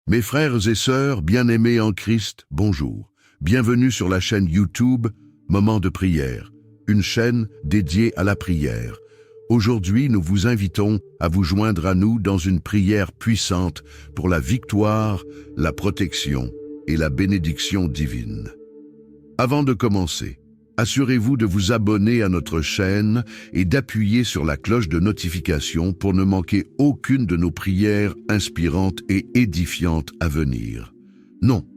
Mes frères et sœurs bien-aimés en Christ, bonjour. Bienvenue sur la chaîne YouTube Moment de prière, une chaîne dédiée à la prière. Aujourd'hui, nous vous invitons à vous joindre à nous dans une prière puissante pour la victoire, la protection et la bénédiction divine. Avant de commencer, assurez-vous de vous abonner à notre chaîne et d'appuyer sur la cloche de notification pour ne manquer aucune de nos prières inspirantes et édifiantes à venir. Non,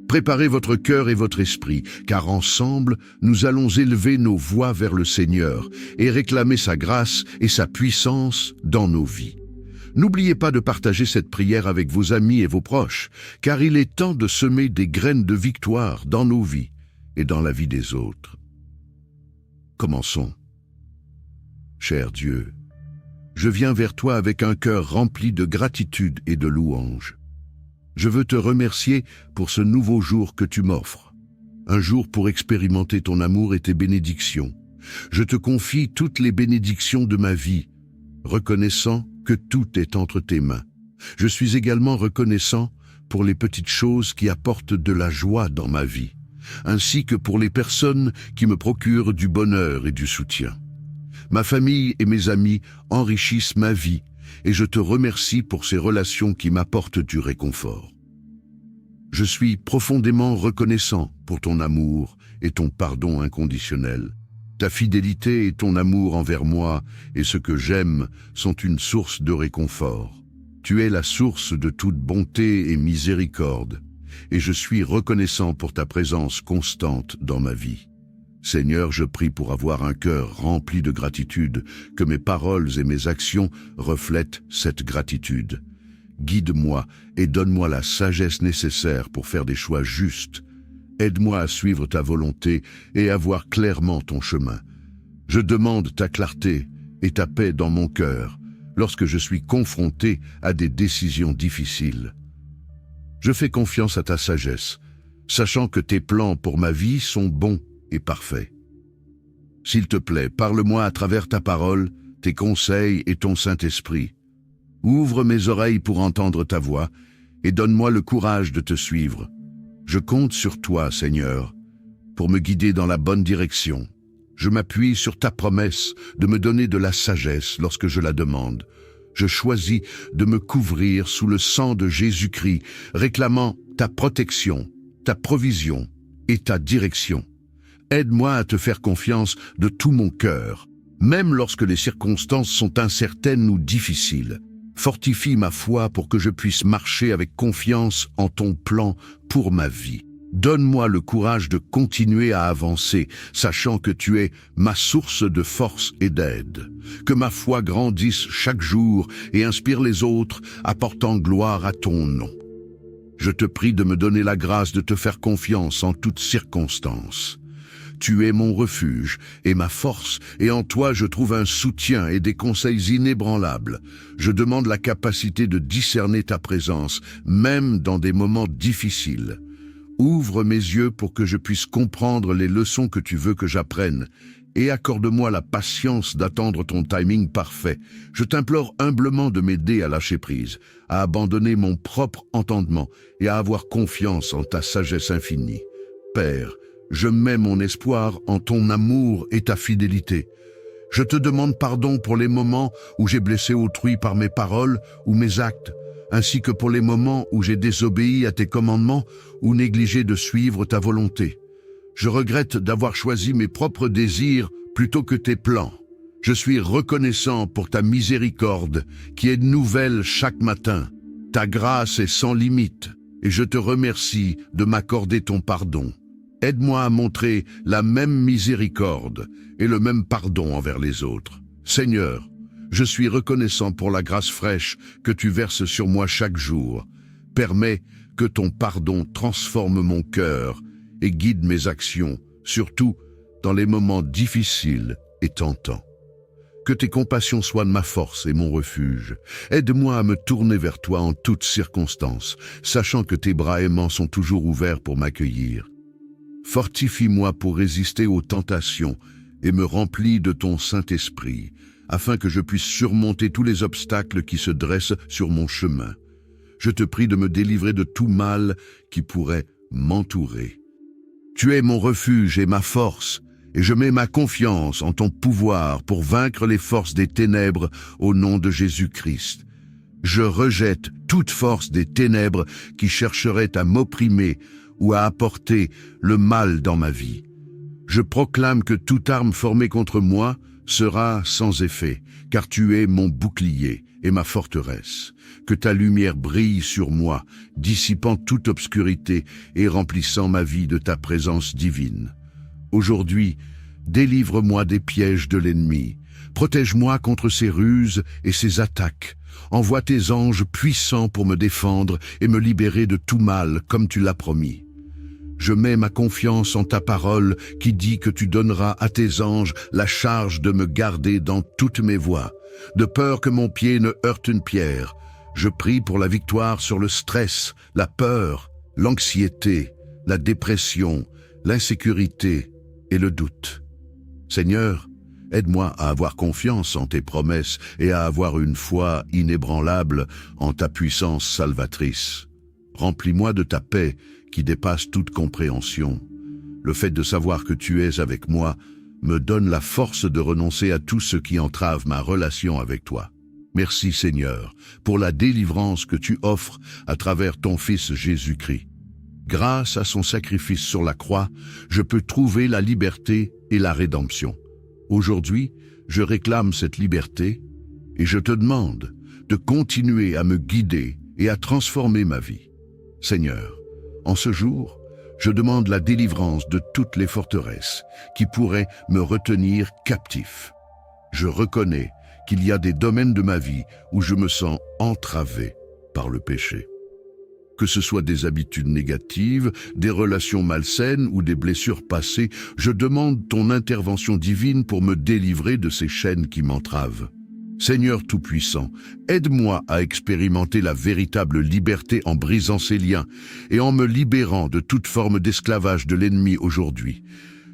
préparez votre cœur et votre esprit, car ensemble, nous allons élever nos voix vers le Seigneur et réclamer sa grâce et sa puissance dans nos vies. N'oubliez pas de partager cette prière avec vos amis et vos proches, car il est temps de semer des graines de victoire dans nos vies et dans la vie des autres. Commençons. Cher Dieu, je viens vers toi avec un cœur rempli de gratitude et de louange. Je veux te remercier pour ce nouveau jour que tu m'offres, un jour pour expérimenter ton amour et tes bénédictions. Je te confie toutes les bénédictions de ma vie, reconnaissant que tout est entre tes mains. Je suis également reconnaissant pour les petites choses qui apportent de la joie dans ma vie, ainsi que pour les personnes qui me procurent du bonheur et du soutien. Ma famille et mes amis enrichissent ma vie et je te remercie pour ces relations qui m'apportent du réconfort. Je suis profondément reconnaissant pour ton amour et ton pardon inconditionnel. Ta fidélité et ton amour envers moi et ce que j'aime sont une source de réconfort. Tu es la source de toute bonté et miséricorde. Et je suis reconnaissant pour ta présence constante dans ma vie. Seigneur, je prie pour avoir un cœur rempli de gratitude, que mes paroles et mes actions reflètent cette gratitude. Guide-moi et donne-moi la sagesse nécessaire pour faire des choix justes. Aide-moi à suivre ta volonté et à voir clairement ton chemin. Je demande ta clarté et ta paix dans mon cœur lorsque je suis confronté à des décisions difficiles. Je fais confiance à ta sagesse, sachant que tes plans pour ma vie sont bons et parfaits. S'il te plaît, parle-moi à travers ta parole, tes conseils et ton Saint-Esprit. Ouvre mes oreilles pour entendre ta voix et donne-moi le courage de te suivre. Je compte sur toi, Seigneur, pour me guider dans la bonne direction. Je m'appuie sur ta promesse de me donner de la sagesse lorsque je la demande. Je choisis de me couvrir sous le sang de Jésus-Christ, réclamant ta protection, ta provision et ta direction. Aide-moi à te faire confiance de tout mon cœur, même lorsque les circonstances sont incertaines ou difficiles. Fortifie ma foi pour que je puisse marcher avec confiance en ton plan pour ma vie. Donne-moi le courage de continuer à avancer, sachant que tu es ma source de force et d'aide. Que ma foi grandisse chaque jour et inspire les autres, apportant gloire à ton nom. Je te prie de me donner la grâce de te faire confiance en toutes circonstances. Tu es mon refuge et ma force, et en toi je trouve un soutien et des conseils inébranlables. Je demande la capacité de discerner ta présence, même dans des moments difficiles. Ouvre mes yeux pour que je puisse comprendre les leçons que tu veux que j'apprenne et accorde-moi la patience d'attendre ton timing parfait. Je t'implore humblement de m'aider à lâcher prise, à abandonner mon propre entendement et à avoir confiance en ta sagesse infinie. Père, je mets mon espoir en ton amour et ta fidélité. Je te demande pardon pour les moments où j'ai blessé autrui par mes paroles ou mes actes, ainsi que pour les moments où j'ai désobéi à tes commandements ou négligé de suivre ta volonté. Je regrette d'avoir choisi mes propres désirs plutôt que tes plans. Je suis reconnaissant pour ta miséricorde qui est nouvelle chaque matin. Ta grâce est sans limite et je te remercie de m'accorder ton pardon. Aide-moi à montrer la même miséricorde et le même pardon envers les autres. Seigneur, je suis reconnaissant pour la grâce fraîche que tu verses sur moi chaque jour. Permets que ton pardon transforme mon cœur et guide mes actions, surtout dans les moments difficiles et tentants. Que tes compassions soient ma force et mon refuge. Aide-moi à me tourner vers toi en toutes circonstances, sachant que tes bras aimants sont toujours ouverts pour m'accueillir. Fortifie-moi pour résister aux tentations et me remplis de ton Saint-Esprit, afin que je puisse surmonter tous les obstacles qui se dressent sur mon chemin. Je te prie de me délivrer de tout mal qui pourrait m'entourer. Tu es mon refuge et ma force, et je mets ma confiance en ton pouvoir pour vaincre les forces des ténèbres au nom de Jésus-Christ. Je rejette toute force des ténèbres qui chercherait à m'opprimer ou à apporter le mal dans ma vie. Je proclame que toute arme formée contre moi sera sans effet, car tu es mon bouclier et ma forteresse. Que ta lumière brille sur moi, dissipant toute obscurité et remplissant ma vie de ta présence divine. Aujourd'hui, délivre-moi des pièges de l'ennemi. Protège-moi contre ses ruses et ses attaques. Envoie tes anges puissants pour me défendre et me libérer de tout mal, comme tu l'as promis. Je mets ma confiance en ta parole qui dit que tu donneras à tes anges la charge de me garder dans toutes mes voies, de peur que mon pied ne heurte une pierre. Je prie pour la victoire sur le stress, la peur, l'anxiété, la dépression, l'insécurité et le doute. Seigneur, aide-moi à avoir confiance en tes promesses et à avoir une foi inébranlable en ta puissance salvatrice. Remplis-moi de ta paix qui dépasse toute compréhension. Le fait de savoir que tu es avec moi me donne la force de renoncer à tout ce qui entrave ma relation avec toi. Merci Seigneur, pour la délivrance que tu offres à travers ton Fils Jésus-Christ. Grâce à son sacrifice sur la croix, je peux trouver la liberté et la rédemption. Aujourd'hui, je réclame cette liberté et je te demande de continuer à me guider et à transformer ma vie. Seigneur, en ce jour, je demande la délivrance de toutes les forteresses qui pourraient me retenir captif. Je reconnais qu'il y a des domaines de ma vie où je me sens entravé par le péché. Que ce soit des habitudes négatives, des relations malsaines ou des blessures passées, je demande ton intervention divine pour me délivrer de ces chaînes qui m'entravent. Seigneur Tout-Puissant, aide-moi à expérimenter la véritable liberté en brisant ces liens et en me libérant de toute forme d'esclavage de l'ennemi aujourd'hui.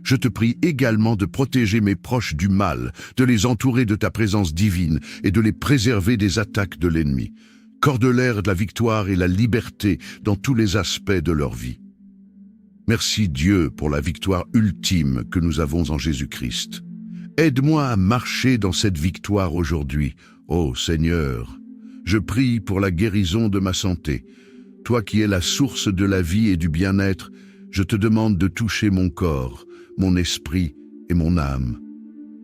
Je te prie également de protéger mes proches du mal, de les entourer de ta présence divine et de les préserver des attaques de l'ennemi. Cordelaire de la victoire et la liberté dans tous les aspects de leur vie. Merci Dieu pour la victoire ultime que nous avons en Jésus-Christ. Aide-moi à marcher dans cette victoire aujourd'hui, ô Seigneur. Je prie pour la guérison de ma santé. Toi qui es la source de la vie et du bien-être, je te demande de toucher mon corps, mon esprit et mon âme.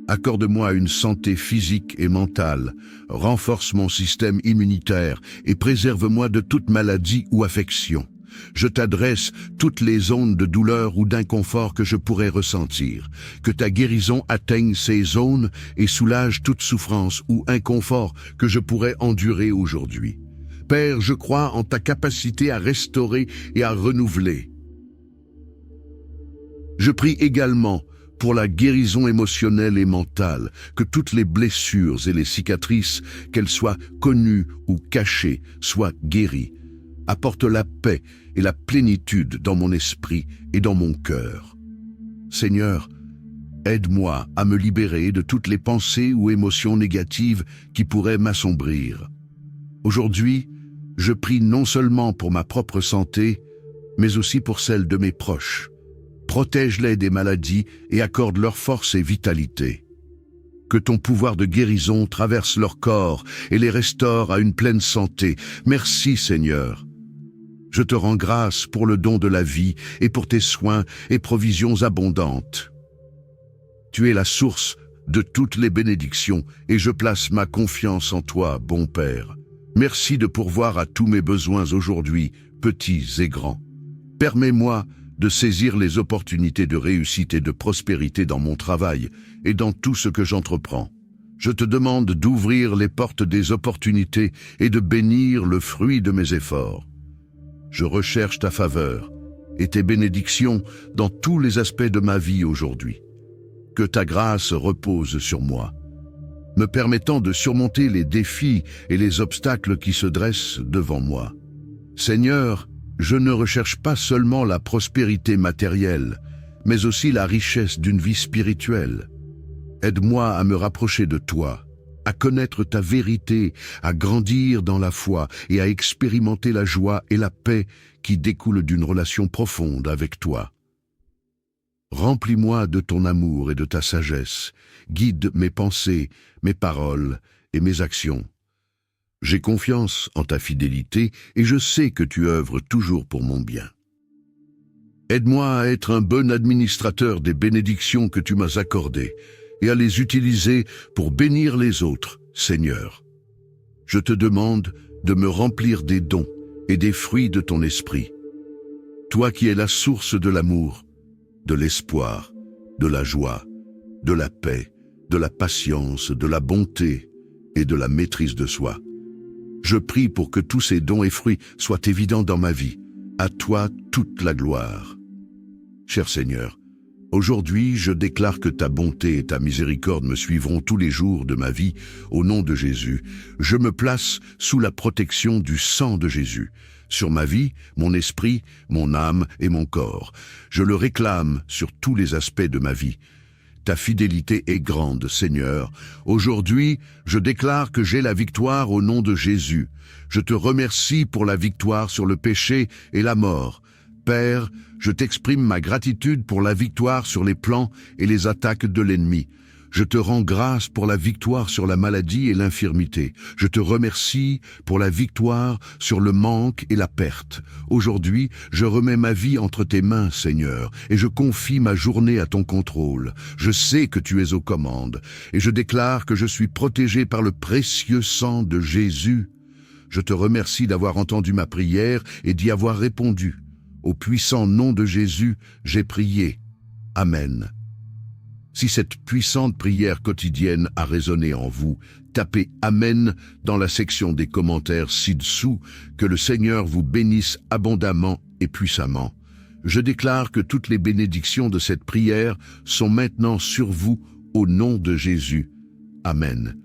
Accorde-moi une santé physique et mentale, renforce mon système immunitaire et préserve-moi de toute maladie ou affection. Je t'adresse toutes les ondes de douleur ou d'inconfort que je pourrais ressentir. Que ta guérison atteigne ces zones et soulage toute souffrance ou inconfort que je pourrais endurer aujourd'hui. Père, je crois en ta capacité à restaurer et à renouveler. Je prie également pour la guérison émotionnelle et mentale, que toutes les blessures et les cicatrices, qu'elles soient connues ou cachées, soient guéries. Apporte la paix et la plénitude dans mon esprit et dans mon cœur. Seigneur, aide-moi à me libérer de toutes les pensées ou émotions négatives qui pourraient m'assombrir. Aujourd'hui, je prie non seulement pour ma propre santé, mais aussi pour celle de mes proches. Protège-les des maladies et accorde leur force et vitalité. Que ton pouvoir de guérison traverse leur corps et les restaure à une pleine santé. Merci Seigneur. Je te rends grâce pour le don de la vie et pour tes soins et provisions abondantes. Tu es la source de toutes les bénédictions et je place ma confiance en toi, bon Père. Merci de pourvoir à tous mes besoins aujourd'hui, petits et grands. Permets-moi de saisir les opportunités de réussite et de prospérité dans mon travail et dans tout ce que j'entreprends. Je te demande d'ouvrir les portes des opportunités et de bénir le fruit de mes efforts. Je recherche ta faveur et tes bénédictions dans tous les aspects de ma vie aujourd'hui. Que ta grâce repose sur moi, me permettant de surmonter les défis et les obstacles qui se dressent devant moi. Seigneur, je ne recherche pas seulement la prospérité matérielle, mais aussi la richesse d'une vie spirituelle. Aide-moi à me rapprocher de toi, à connaître ta vérité, à grandir dans la foi et à expérimenter la joie et la paix qui découlent d'une relation profonde avec toi. Remplis-moi de ton amour et de ta sagesse, guide mes pensées, mes paroles et mes actions. J'ai confiance en ta fidélité et je sais que tu œuvres toujours pour mon bien. Aide-moi à être un bon administrateur des bénédictions que tu m'as accordées et à les utiliser pour bénir les autres, Seigneur. Je te demande de me remplir des dons et des fruits de ton esprit. Toi qui es la source de l'amour, de l'espoir, de la joie, de la paix, de la patience, de la bonté et de la maîtrise de soi. Je prie pour que tous ces dons et fruits soient évidents dans ma vie. À toi toute la gloire. Cher Seigneur, aujourd'hui je déclare que ta bonté et ta miséricorde me suivront tous les jours de ma vie. Au nom de Jésus, je me place sous la protection du sang de Jésus. Sur ma vie, mon esprit, mon âme et mon corps. Je le réclame sur tous les aspects de ma vie. Ta fidélité est grande, Seigneur. Aujourd'hui, je déclare que j'ai la victoire au nom de Jésus. Je te remercie pour la victoire sur le péché et la mort. Père, je t'exprime ma gratitude pour la victoire sur les plans et les attaques de l'ennemi. Je te rends grâce pour la victoire sur la maladie et l'infirmité. Je te remercie pour la victoire sur le manque et la perte. Aujourd'hui, je remets ma vie entre tes mains, Seigneur, et je confie ma journée à ton contrôle. Je sais que tu es aux commandes, et je déclare que je suis protégé par le précieux sang de Jésus. Je te remercie d'avoir entendu ma prière et d'y avoir répondu. Au puissant nom de Jésus, j'ai prié. Amen. Si cette puissante prière quotidienne a résonné en vous, tapez « Amen » dans la section des commentaires ci-dessous. Que le Seigneur vous bénisse abondamment et puissamment. Je déclare que toutes les bénédictions de cette prière sont maintenant sur vous au nom de Jésus. Amen.